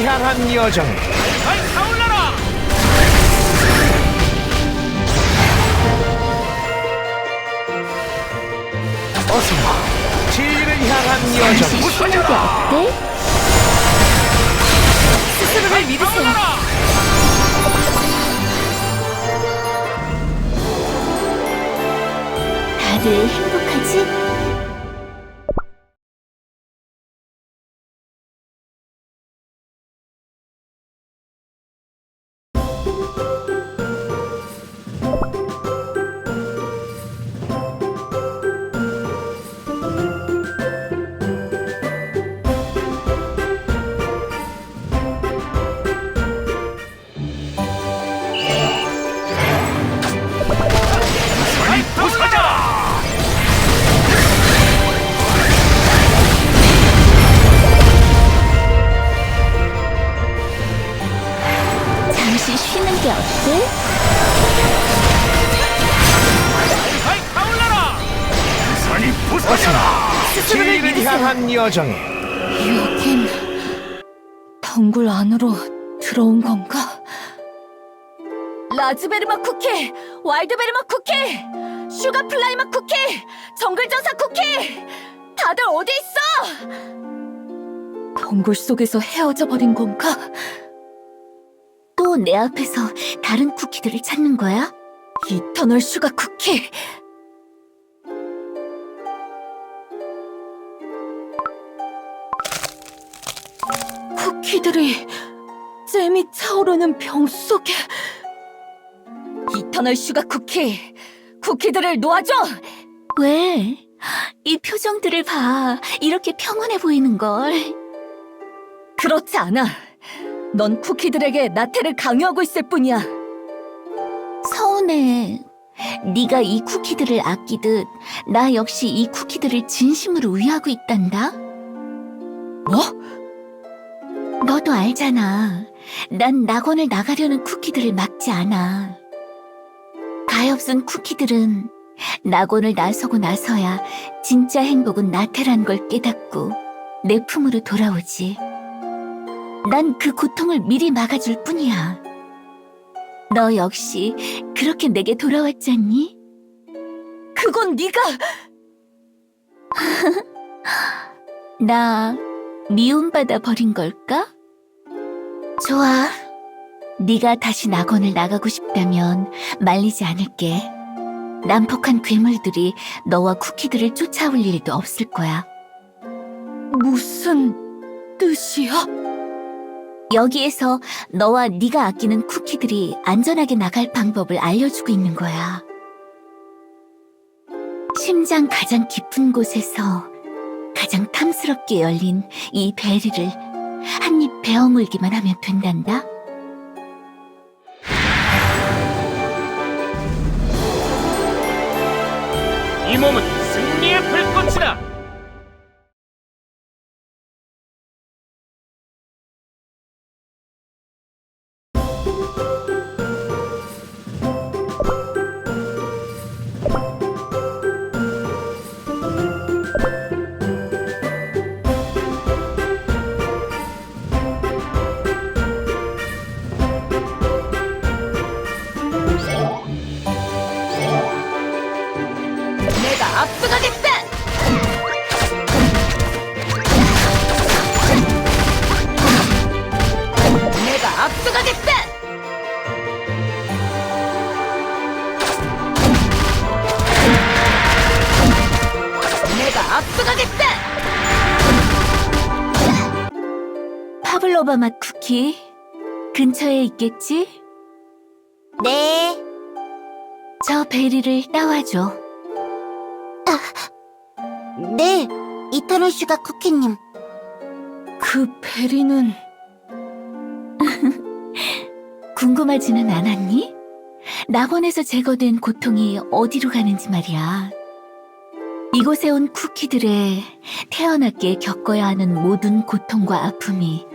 향한 여정. 타올라라! 어서 진리를 향한 잠시 여정. 쉬는 게 어때? 스스로를 믿으세요. 다들 행복하지? 타올라라! 잠시 쉬는 게 어때? 타올라라! 산이 어서 부서져라! 스스로를 진리를 믿으세요. 향한 여정에. 여긴 덩굴 안으로 들어온 건가? 라즈베리맛 쿠키, 와일드베리맛 쿠키, 슈가플라이맛 쿠키, 정글전사 쿠키, 다들 어디 있어? 덩굴 속에서 헤어져 버린 건가? 또 내 앞에서 다른 쿠키들을 찾는 거야? 이터널 슈가 쿠키! 쿠키들이 잼이 차오르는 병 속에. 이터널 슈가 쿠키, 쿠키들을 놓아줘! 왜? 이 표정들을 봐. 이렇게 평온해 보이는걸. 그렇지 않아. 넌 쿠키들에게 나태를 강요하고 있을 뿐이야. 서운해. 네가 이 쿠키들을 아끼듯 나 역시 이 쿠키들을 진심으로 위하고 있단다. 뭐? 너도 알잖아. 난 낙원을 나가려는 쿠키들을 막지 않아. 가엾은 쿠키들은 낙원을 나서고 나서야 진짜 행복은 나태란 걸 깨닫고 내 품으로 돌아오지. 난 그 고통을 미리 막아줄 뿐이야. 너 역시 그렇게 내게 돌아왔잖니? 그건 네가... 나 미움받아 버린 걸까? 좋아. 네가 다시 낙원을 나가고 싶다면 말리지 않을게. 난폭한 괴물들이 너와 쿠키들을 쫓아올 일도 없을 거야. 무슨 뜻이야? 여기에서 너와 네가 아끼는 쿠키들이 안전하게 나갈 방법을 알려주고 있는 거야. 심장 가장 깊은 곳에서 가장 탐스럽게 열린 이 베리를 한 입 베어물기만 하면 된단다. 이 몸은 승리의 불꽃이다! 내가 앞서가겠다! 내가 앞서가겠다! 내가 앞서가겠다! 파블로바 맛 쿠키 근처에 있겠지? 네. 저 베리를 따와줘. 네, 이터널 슈가 쿠키님. 그 베리는... 궁금하지는 않았니? 낙원에서 제거된 고통이 어디로 가는지 말이야. 이곳에 온 쿠키들의 태어났기에 겪어야 하는 모든 고통과 아픔이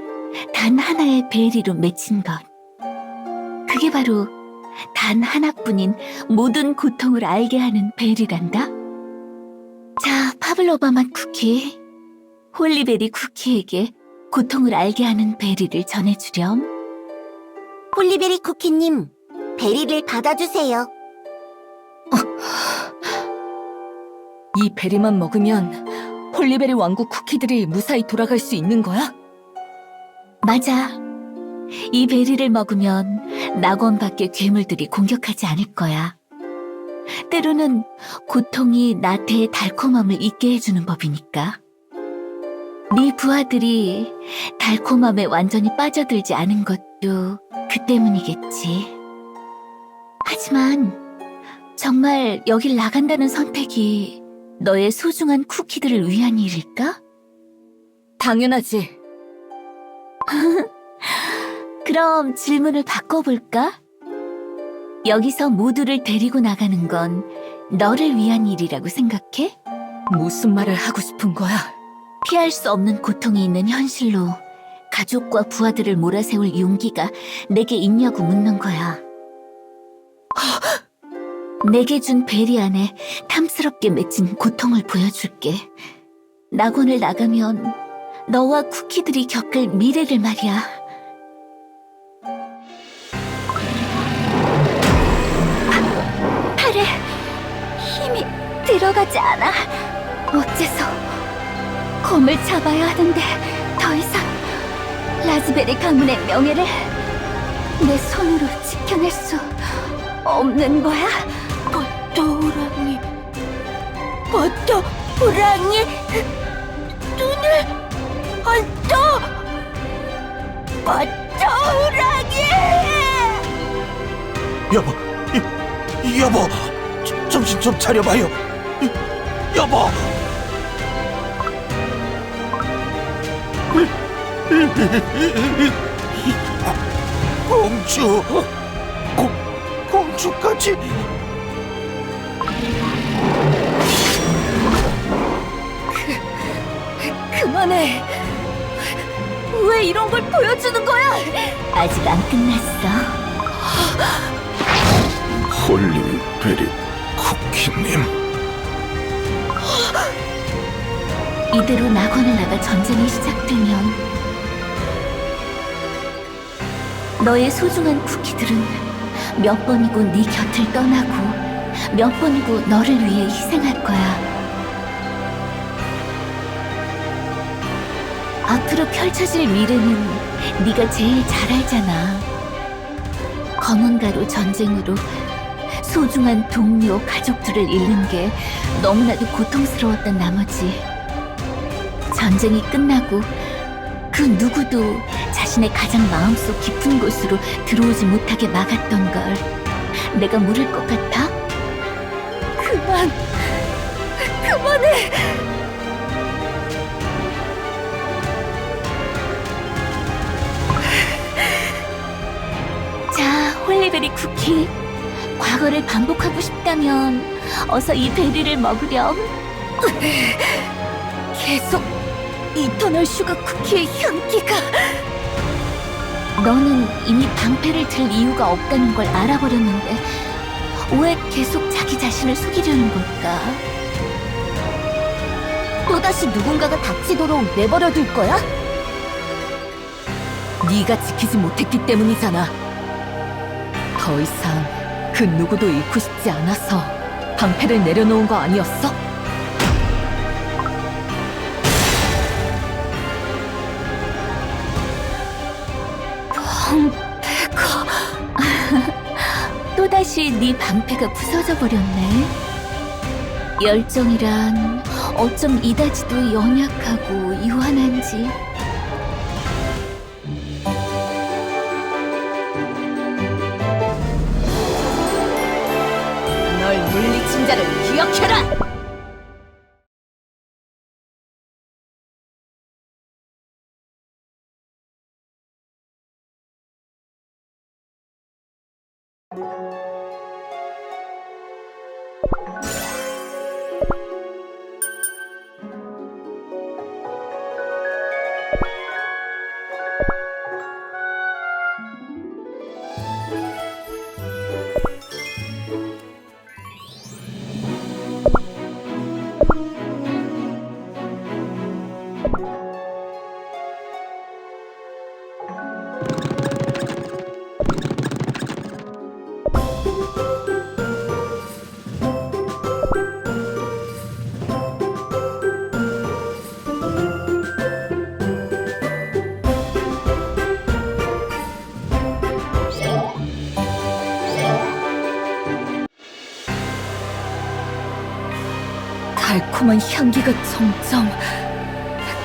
단 하나의 베리로 맺힌 것. 그게 바로 단 하나뿐인 모든 고통을 알게 하는 베리란다. 자, 파블로바 맛 쿠키, 홀리베리 쿠키에게 고통을 알게 하는 베리를 전해주렴. 홀리베리 쿠키님, 베리를 받아주세요. 이 베리만 먹으면 홀리베리 왕국 쿠키들이 무사히 돌아갈 수 있는 거야? 맞아. 이 베리를 먹으면 낙원 밖의 괴물들이 공격하지 않을 거야. 때로는 고통이 나태의 달콤함을 잊게 해주는 법이니까. 네 부하들이 달콤함에 완전히 빠져들지 않은 것도 그 때문이겠지. 하지만 정말 여길 나간다는 선택이 너의 소중한 쿠키들을 위한 일일까? 당연하지. 그럼 질문을 바꿔볼까? 여기서 모두를 데리고 나가는 건 너를 위한 일이라고 생각해? 무슨 말을 하고 싶은 거야? 피할 수 없는 고통이 있는 현실로 가족과 부하들을 몰아세울 용기가 내게 있냐고 묻는 거야. 내게 준 베리 안에 탐스럽게 맺힌 고통을 보여줄게. 낙원을 나가면 너와 쿠키들이 겪을 미래를 말이야. 팔에 힘이 들어가지 않아. 어째서 검을 잡아야 하는데 더 이상 라즈베리 가문의 명예를 내 손으로 지켜낼 수 없는 거야? 버터우랑이 눈을 떠 버터우랑이 여보, 여보, 정신 좀 차려봐요. 여보. 공주, 공주까지. 그만해. 왜 이런 걸 보여주는 거야? 아직 안 끝났어. 홀리베리 쿠키님. 이대로 낙원을 나가 전쟁이 시작되면 너의 소중한 쿠키들은 몇 번이고 네 곁을 떠나고 몇 번이고 너를 위해 희생할 거야. 앞으로 펼쳐질 미래는 네가 제일 잘 알잖아. 검은 가루 전쟁으로 소중한 동료, 가족들을 잃는 게 너무나도 고통스러웠던 나머지 전쟁이 끝나고 그 누구도 자신의 가장 마음속 깊은 곳으로 들어오지 못하게 막았던 걸 내가 모를 것 같아? 그만해! 자, 홀리베리 쿠키. 과거를 반복하고 싶다면 어서 이 베리를 먹으렴. 계속 이터널 슈가 쿠키의 향기가. 너는 이미 방패를 들 이유가 없다는 걸 알아버렸는데 왜 계속 자기 자신을 속이려는 걸까? 또다시 누군가가 다치도록 내버려둘 거야? 네가 지키지 못했기 때문이잖아. 더 이상 그 누구도 잃고 싶지 않아서 방패를 내려놓은 거 아니었어? 방패가... 또다시 네 방패가 부서져 버렸네. 열정이란 어쩜 이다지도 연약하고 유한한지. 널 물리친 자를 기억해라! 달콤한 향기가 점점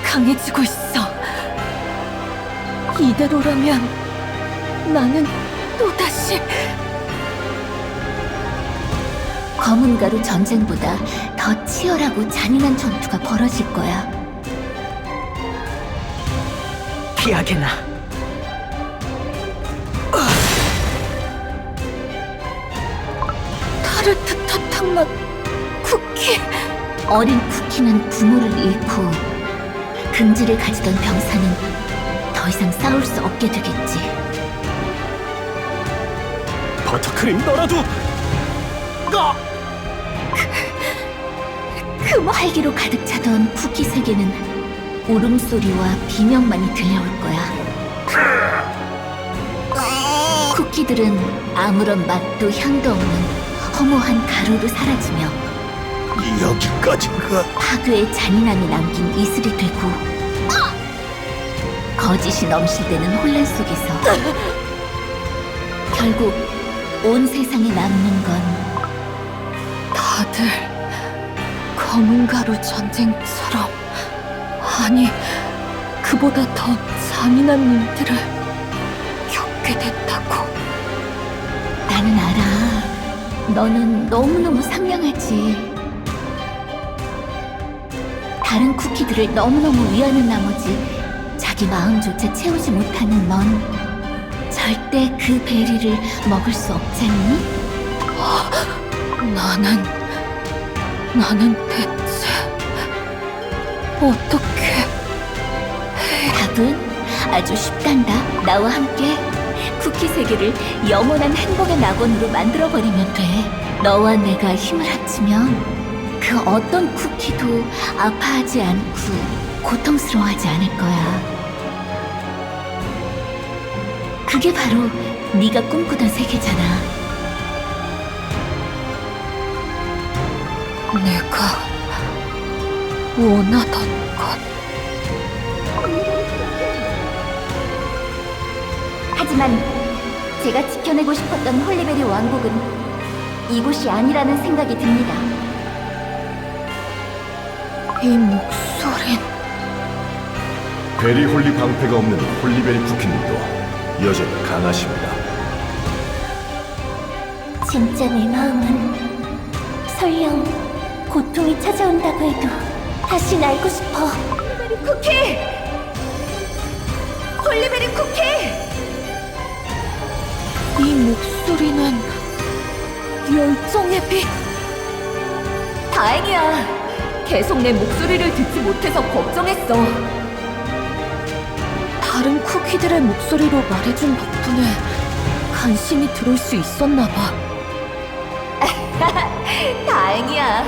강해지고 있어. 이대로라면 나는 또다시 검은 가루 전쟁보다 더 치열하고 잔인한 전투가 벌어질 거야. 피하게나. 타르트타탕 맛 쿠키. 어린 쿠키는 부모를 잃고 긍지를 가지던 병사는 더 이상 싸울 수 없게 되겠지. 버터크림 너라도 그 활기로 가득 차던 쿠키 세계는 울음소리와 비명만이 들려올 거야. 쿠키들은 아무런 맛도 향도 없는 허무한 가루로 사라지며 여기까지인가? 파괴의 잔인함이 남긴 이슬이 되고 거짓이 넘실대는 혼란 속에서 결국 온 세상에 남는 건 다들 검은 가루 전쟁처럼, 아니 그보다 더 잔인한 일들을 겪게 됐다고. 나는 알아. 너는 너무너무 상냥하지. 다른 쿠키들을 너무너무 위하는 나머지 자기 마음조차 채우지 못하는 넌 절대 그 베리를 먹을 수 없잖니? 나는 대체 어떻게... 답은 아주 쉽단다. 나와 함께 쿠키 세계를 영원한 행복의 낙원으로 만들어버리면 돼. 너와 내가 힘을 합치면 그 어떤 쿠키도 아파하지 않고 고통스러워하지 않을 거야. 그게 바로 네가 꿈꾸던 세계잖아. 내가 원하던 것. 하지만 제가 지켜내고 싶었던 홀리베리 왕국은 이곳이 아니라는 생각이 듭니다. 이 목소린... 베리 홀리 방패가 없는 홀리베리 쿠키님도 여전히 강하십니다. 진짜 내 마음은 설령 고통이 찾아온다고 해도 다시 날고 싶어. 홀리베리 쿠키! 홀리베리 쿠키! 이 목소리는 열정의 빛! 다행이야. 계속 내 목소리를 듣지 못해서 걱정했어. 다른 쿠키들의 목소리로 말해준 덕분에 간신히 들을 수 있었나 봐. 다행이야.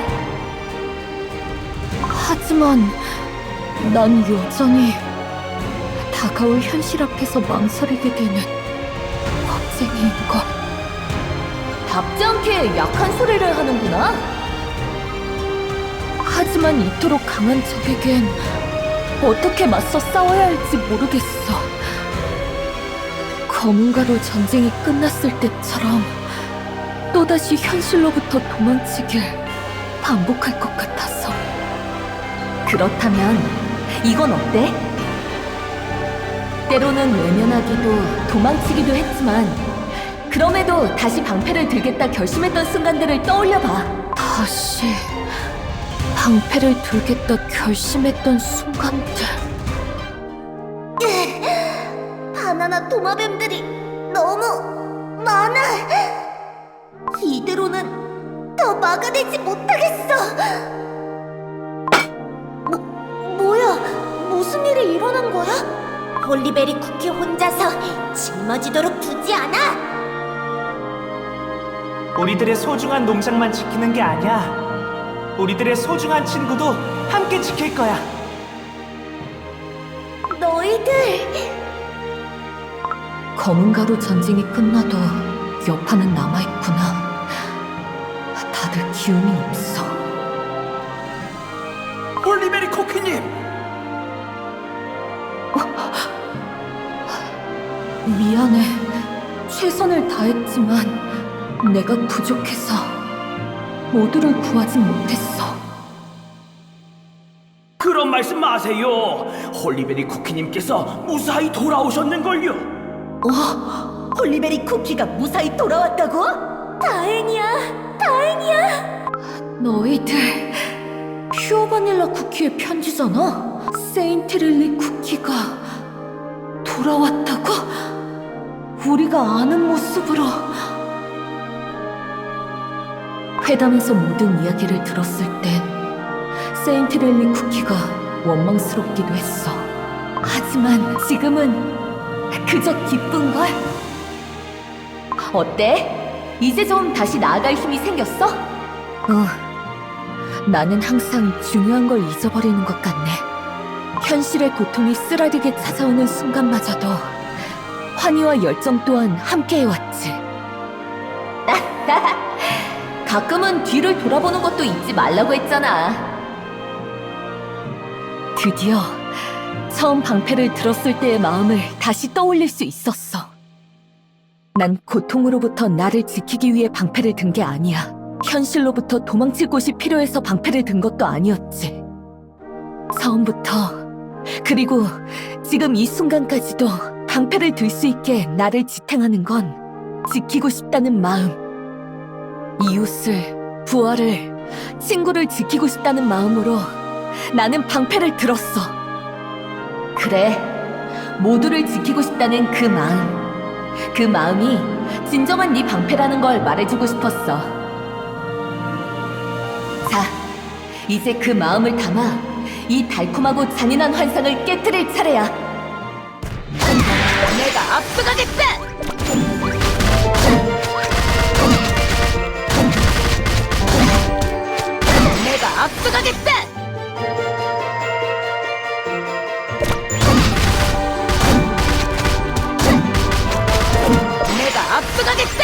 하지만 난 여전히 다가올 현실 앞에서 망설이게 되는 겁쟁이인걸. 답지 않게 약한 소리를 하는구나. 하지만 이토록 강한 적에겐 어떻게 맞서 싸워야 할지 모르겠어. 검은 가루 전쟁이 끝났을 때처럼 또다시 현실로부터 도망치길 반복할 것 같아서. 그렇다면 이건 어때? 때로는 외면하기도 도망치기도 했지만 그럼에도 다시 방패를 들겠다 결심했던 순간들을 떠올려봐. 다시 방패를 들겠다 결심했던 순간들. 바나나 도마뱀들이 너무 많아. 이대로는 더 막아내지 못하겠어. 뭐야? 무슨 일이 일어난 거야? 홀리베리 쿠키 혼자서 짊어지도록 두지 않아. 우리들의 소중한 농장만 지키는 게 아니야. 우리들의 소중한 친구도 함께 지킬 거야. 너희들 검은 가루 전쟁이 끝나도 여파는 남아있구나. 다들 기운이 없어. 홀리베리 쿠키님! 미안해. 최선을 다했지만 내가 부족해서 모두를 구하진 못했어. 말씀 마세요. 홀리베리 쿠키님께서 무사히 돌아오셨는걸요. 홀리베리 쿠키가 무사히 돌아왔다고? 다행이야, 다행이야. 너희들 퓨어 바닐라 쿠키의 편지잖아? 세인트릴리 쿠키가 돌아왔다고? 우리가 아는 모습으로. 회담에서 모든 이야기를 들었을 땐 세인트릴리 쿠키가 원망스럽기도 했어. 하지만 지금은 그저 기쁜걸? 어때? 이제 좀 다시 나아갈 힘이 생겼어? 나는 항상 중요한 걸 잊어버리는 것 같네. 현실의 고통이 쓰라리게 찾아오는 순간마저도 환희와 열정 또한 함께해왔지. 가끔은 뒤를 돌아보는 것도 잊지 말라고 했잖아. 드디어 처음 방패를 들었을 때의 마음을 다시 떠올릴 수 있었어. 난 고통으로부터 나를 지키기 위해 방패를 든 게 아니야. 현실로부터 도망칠 곳이 필요해서 방패를 든 것도 아니었지. 처음부터, 그리고 지금 이 순간까지도 방패를 들 수 있게 나를 지탱하는 건 지키고 싶다는 마음. 이웃을, 부하를, 친구를 지키고 싶다는 마음으로 나는 방패를 들었어. 그래, 모두를 지키고 싶다는 그 마음. 그 마음이 진정한 네 방패라는 걸 말해주고 싶었어. 자, 이제 그 마음을 담아 이 달콤하고 잔인한 환상을 깨트릴 차례야. 내가 앞서가겠다! 내가 앞서가겠다! 내가 앞서가겠다!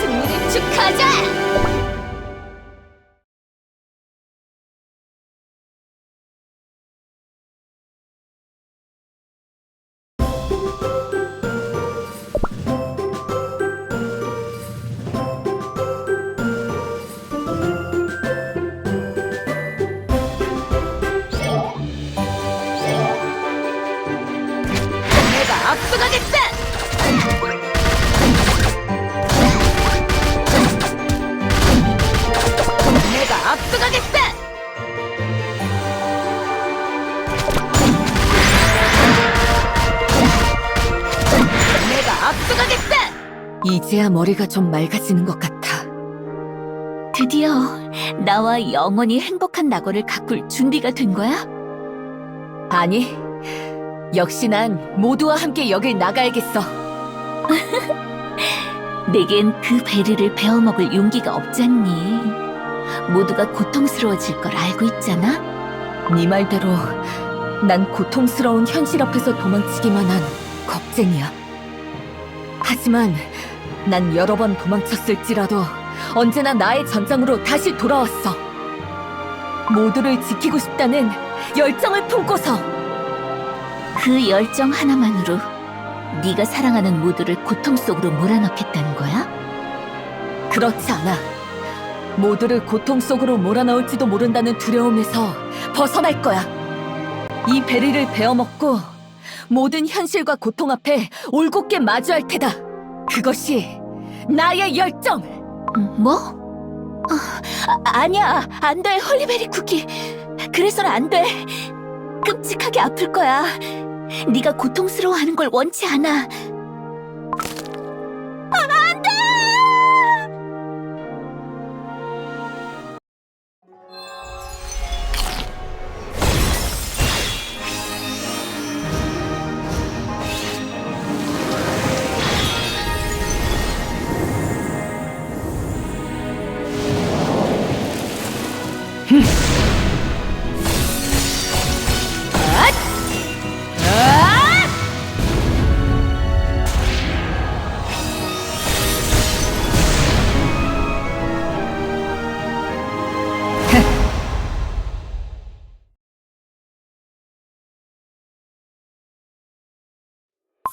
승리를 축하하자! 내가 앞서가겠다! 내가 앞서가겠다! 내가 앞서가겠다! 이제야 머리가 좀 맑아지는 것 같아. 드디어 나와 영원히 행복한 낙원을 가꿀 준비가 된 거야? 아니, 역시 난 모두와 함께 여길 나가야겠어. 내겐 그 베리를 베어먹을 용기가 없잖니. 모두가 고통스러워질 걸 알고 있잖아? 네 말대로 난 고통스러운 현실 앞에서 도망치기만 한 겁쟁이야. 하지만 난 여러 번 도망쳤을지라도 언제나 나의 전장으로 다시 돌아왔어. 모두를 지키고 싶다는 열정을 품고서. 그 열정 하나만으로 네가 사랑하는 모두를 고통 속으로 몰아넣겠다는 거야? 그렇지 않아. 모두를 고통 속으로 몰아넣을지도 모른다는 두려움에서 벗어날 거야. 이 베리를 베어먹고 모든 현실과 고통 앞에 올곧게 마주할 테다. 그것이 나의 열정! 뭐? 아니야, 안 돼, 홀리베리 쿠키. 그래서는 안 돼. 끔찍하게 아플 거야. 네가 고통스러워하는 걸 원치 않아. 안 돼!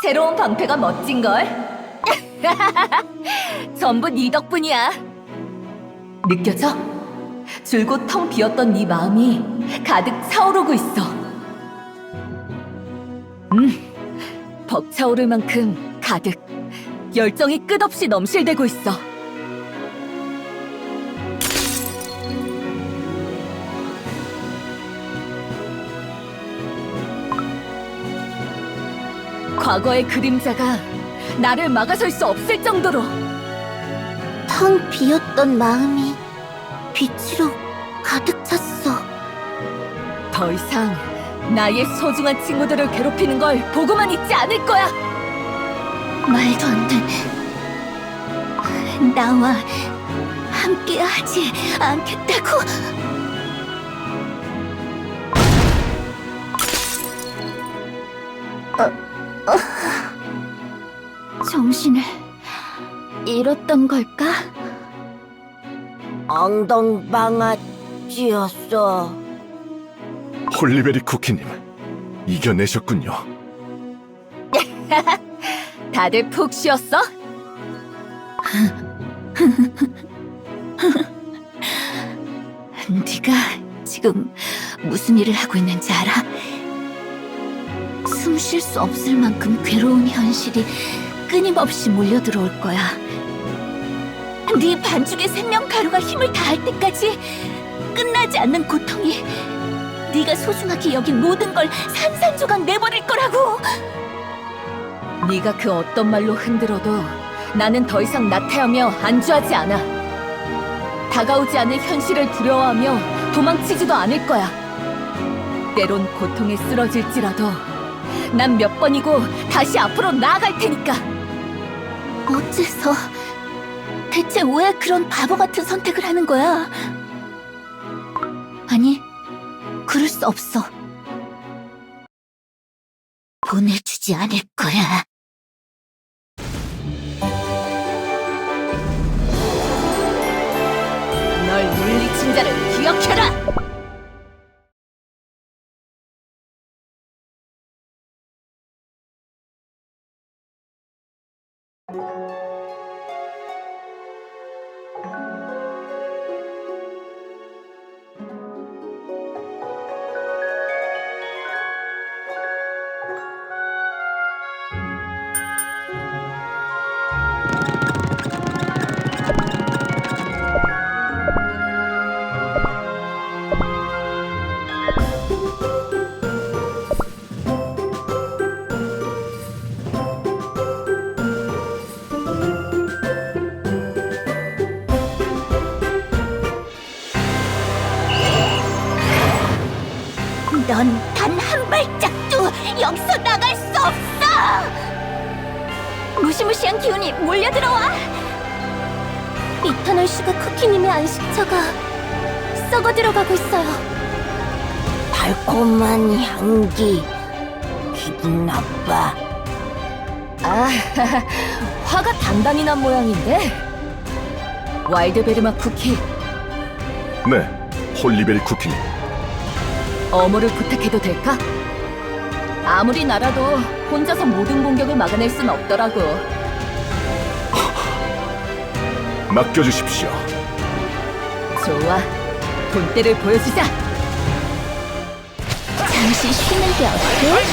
새로운 방패가 멋진걸? 전부 네 덕분이야. 느껴져? 줄곧 텅 비었던 네 마음이 가득 차오르고 있어. 벅차오를 만큼 가득 열정이 끝없이 넘실대고 있어. 과거의 그림자가 나를 막아설 수 없을 정도로. 텅 비었던 마음이 빛으로 가득 찼어. 더 이상 나의 소중한 친구들을 괴롭히는 걸 보고만 있지 않을 거야. 말도 안 되네. 나와 함께 하지 않겠다고? 정신을 잃었던 걸까? 엉덩방아찌였어. 홀리베리 쿠키님, 이겨내셨군요. 다들 푹 쉬었어? 네가 지금 무슨 일을 하고 있는지 알아? 숨 쉴 수 없을 만큼 괴로운 현실이 끊임없이 몰려들어올 거야. 네 반죽의 생명가루가 힘을 다할 때까지 끝나지 않는 고통이 네가 소중하게 여긴 모든 걸 산산조각 내버릴 거라고. 네가 그 어떤 말로 흔들어도 나는 더 이상 나태하며 안주하지 않아. 다가오지 않을 현실을 두려워하며 도망치지도 않을 거야. 때론 고통에 쓰러질지라도 난 몇 번이고 다시 앞으로 나아갈 테니까. 어째서 대체 왜 그런 바보 같은 선택을 하는 거야? 아니, 그럴 수 없어. 보내주지 않을 거야. 널 물리친 자를 기억해라! 넌 단 한 발짝도 여기서 나갈 수 없어! 무시무시한 기운이 몰려들어와! 이터널 슈가 쿠키님의 안식처가 썩어 들어가고 있어요. 달콤한 향기, 기분 나빠. 아, 화가 단단히 난 모양인데? 와일드베르마 쿠키, 네, 홀리베리 쿠키님. 어무를 부탁해도 될까? 아무리 나라도 혼자서 모든 공격을 막아낼 순 없더라고. 맡겨주십시오. 좋아, 본때를 보여주자. 잠시 쉬는 게 어때?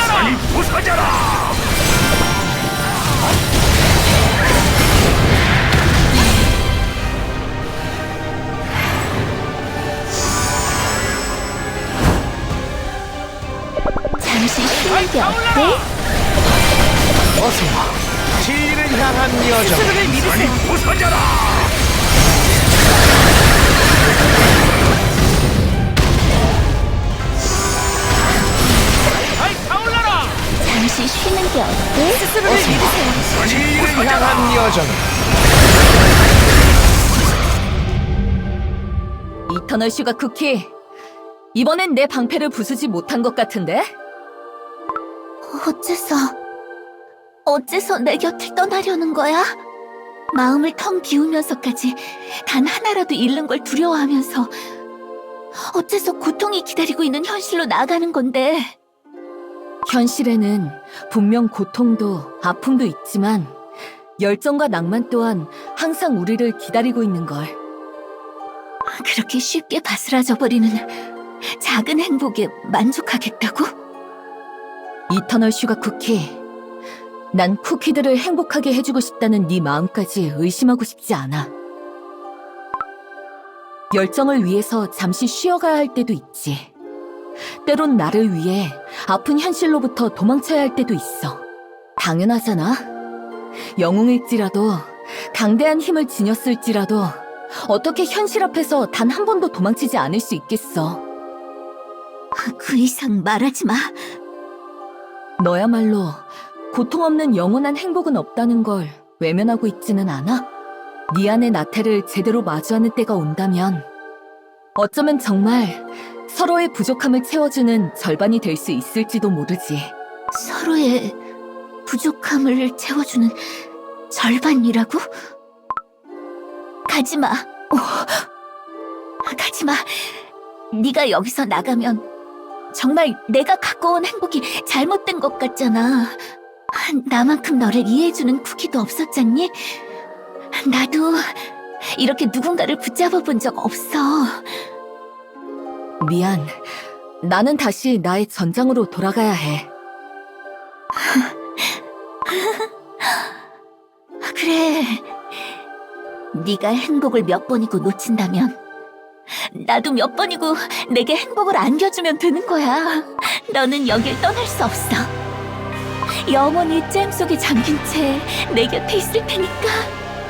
산이 부서져라! 잠시 쉬는 게 어때? 진리를 향한 여정. 산이 부서져라! 아이 타올라라! 잠시 쉬는 게 어때? 스스로를 믿으세요. 진리를 향한 여정. 이터널 슈가 쿠키, 이번엔 내 방패를 부수지 못한 것 같은데? 어째서 내 곁을 떠나려는 거야? 마음을 텅 비우면서까지 단 하나라도 잃는 걸 두려워하면서 어째서 고통이 기다리고 있는 현실로 나아가는 건데? 현실에는 분명 고통도 아픔도 있지만 열정과 낭만 또한 항상 우리를 기다리고 있는 걸. 그렇게 쉽게 바스라져 버리는 작은 행복에 만족하겠다고? 이터널 슈가 쿠키. 난 쿠키들을 행복하게 해주고 싶다는 네 마음까지 의심하고 싶지 않아. 열정을 위해서 잠시 쉬어가야 할 때도 있지. 때론 나를 위해 아픈 현실로부터 도망쳐야 할 때도 있어. 당연하잖아. 영웅일지라도 강대한 힘을 지녔을지라도 어떻게 현실 앞에서 단 한 번도 도망치지 않을 수 있겠어. 그 이상 말하지 마. 너야말로 고통 없는 영원한 행복은 없다는 걸 외면하고 있지는 않아? 네 안의 나태를 제대로 마주하는 때가 온다면 어쩌면 정말 서로의 부족함을 채워주는 절반이 될 수 있을지도 모르지. 서로의 부족함을 채워주는 절반이라고? 가지마. 가지마. 네가 여기서 나가면 정말 내가 갖고 온 행복이 잘못된 것 같잖아. 나만큼 너를 이해해주는 쿠키도 없었잖니? 나도 이렇게 누군가를 붙잡아 본 적 없어. 미안. 나는 다시 나의 전장으로 돌아가야 해. 그래. 네가 행복을 몇 번이고 놓친다면 나도 몇 번이고 내게 행복을 안겨주면 되는 거야. 너는 여길 떠날 수 없어. 영원히 잼 속에 잠긴 채 내 곁에 있을 테니까.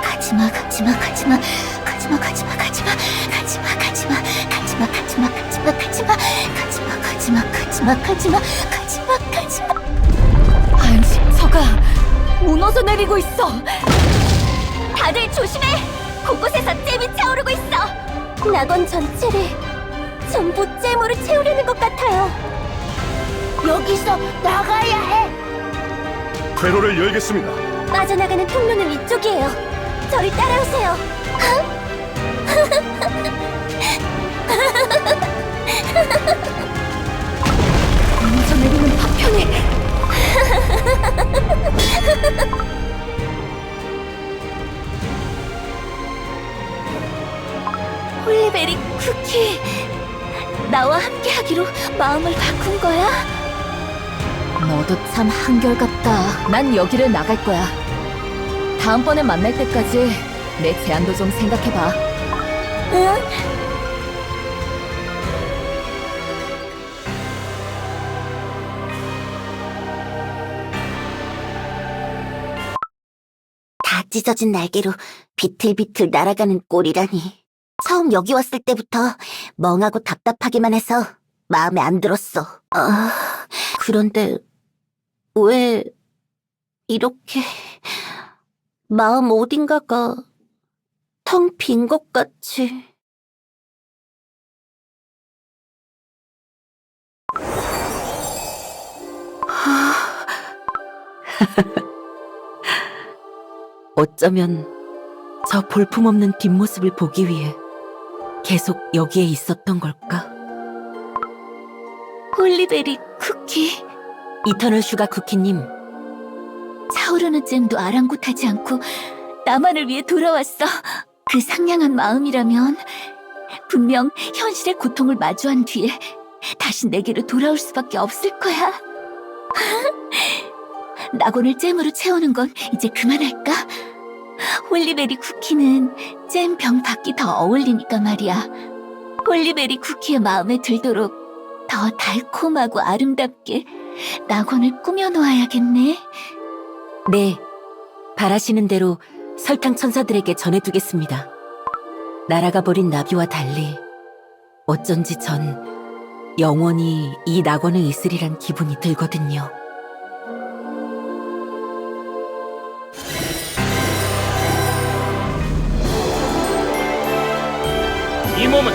가지마, 가지마, 가지마, 가지마, 가지마, 가지마, 가지마, 가지마, 가지마, 가지마, 가지마, 가지마, 가지마, 가지마, 가지마, 가지마, 가지마. 안식처가 무너져 내리고 있어. 다들 조심해! 곳곳에서 잼이 차오르고 있어! 낙원 전체를 전부 잼으로 채우려는 것 같아요. 여기서 나가야 해! 회로를 열겠습니다. 빠져나가는 통로는 이쪽이에요. 저를 따라오세요. 무너져 내리는 파편이. 홀리베리 쿠키, 나와 함께하기로 마음을 바꾼 거야? 너도 참 한결같다. 난 여기를 나갈 거야. 다음번에 만날 때까지 내 제안도 좀 생각해봐. 응? 다 찢어진 날개로 비틀비틀 날아가는 꼴이라니. 처음 여기 왔을 때부터 멍하고 답답하기만 해서 마음에 안 들었어. 그런데 왜 이렇게 마음 어딘가가 텅 빈 것 같이. 어쩌면 저 볼품없는 뒷모습을 보기 위해 계속 여기에 있었던 걸까? 홀리베리 쿠키. 이터널 슈가 쿠키님, 차오르는 잼도 아랑곳하지 않고 나만을 위해 돌아왔어. 그 상냥한 마음이라면 분명 현실의 고통을 마주한 뒤에 다시 내게로 돌아올 수밖에 없을 거야. 낙원을 잼으로 채우는 건 이제 그만할까? 홀리베리 쿠키는 잼 병 밖이 더 어울리니까 말이야. 홀리베리 쿠키의 마음에 들도록 더 달콤하고 아름답게 낙원을 꾸며놓아야겠네. 네, 바라시는 대로 설탕 천사들에게 전해두겠습니다. 날아가 버린 나비와 달리 어쩐지 전 영원히 이 낙원에 있으리란 기분이 들거든요. 이 몸은